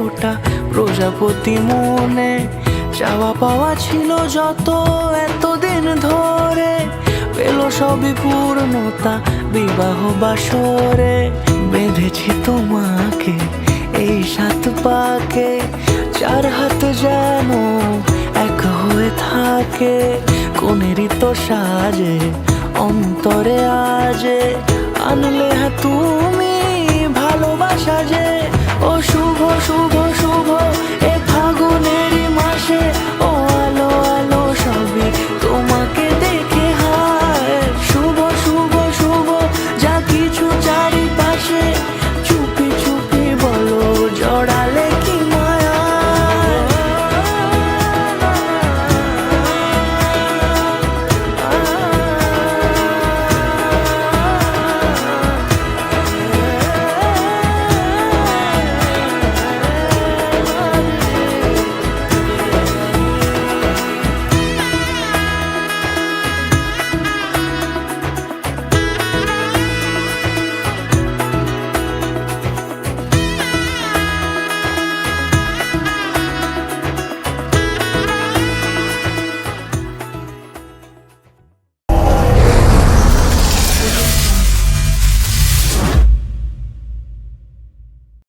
ফোটা প্রজাপতি মনে। চাওয়া পাওয়া ছিল যত এতদিন ধরে, পেল সবই পূর্ণতা বিবাহ বাসরে। বেঁধেছি তোমাকে এই 7 পাকে, 4 হাত যেন এক হয়ে থাকে। কোনেরই তো সাজে অন্তরে আজে, আনলে হ্যাঁ তুমি ভালোবাসা যে। ও শুভ শুভ শুভ এ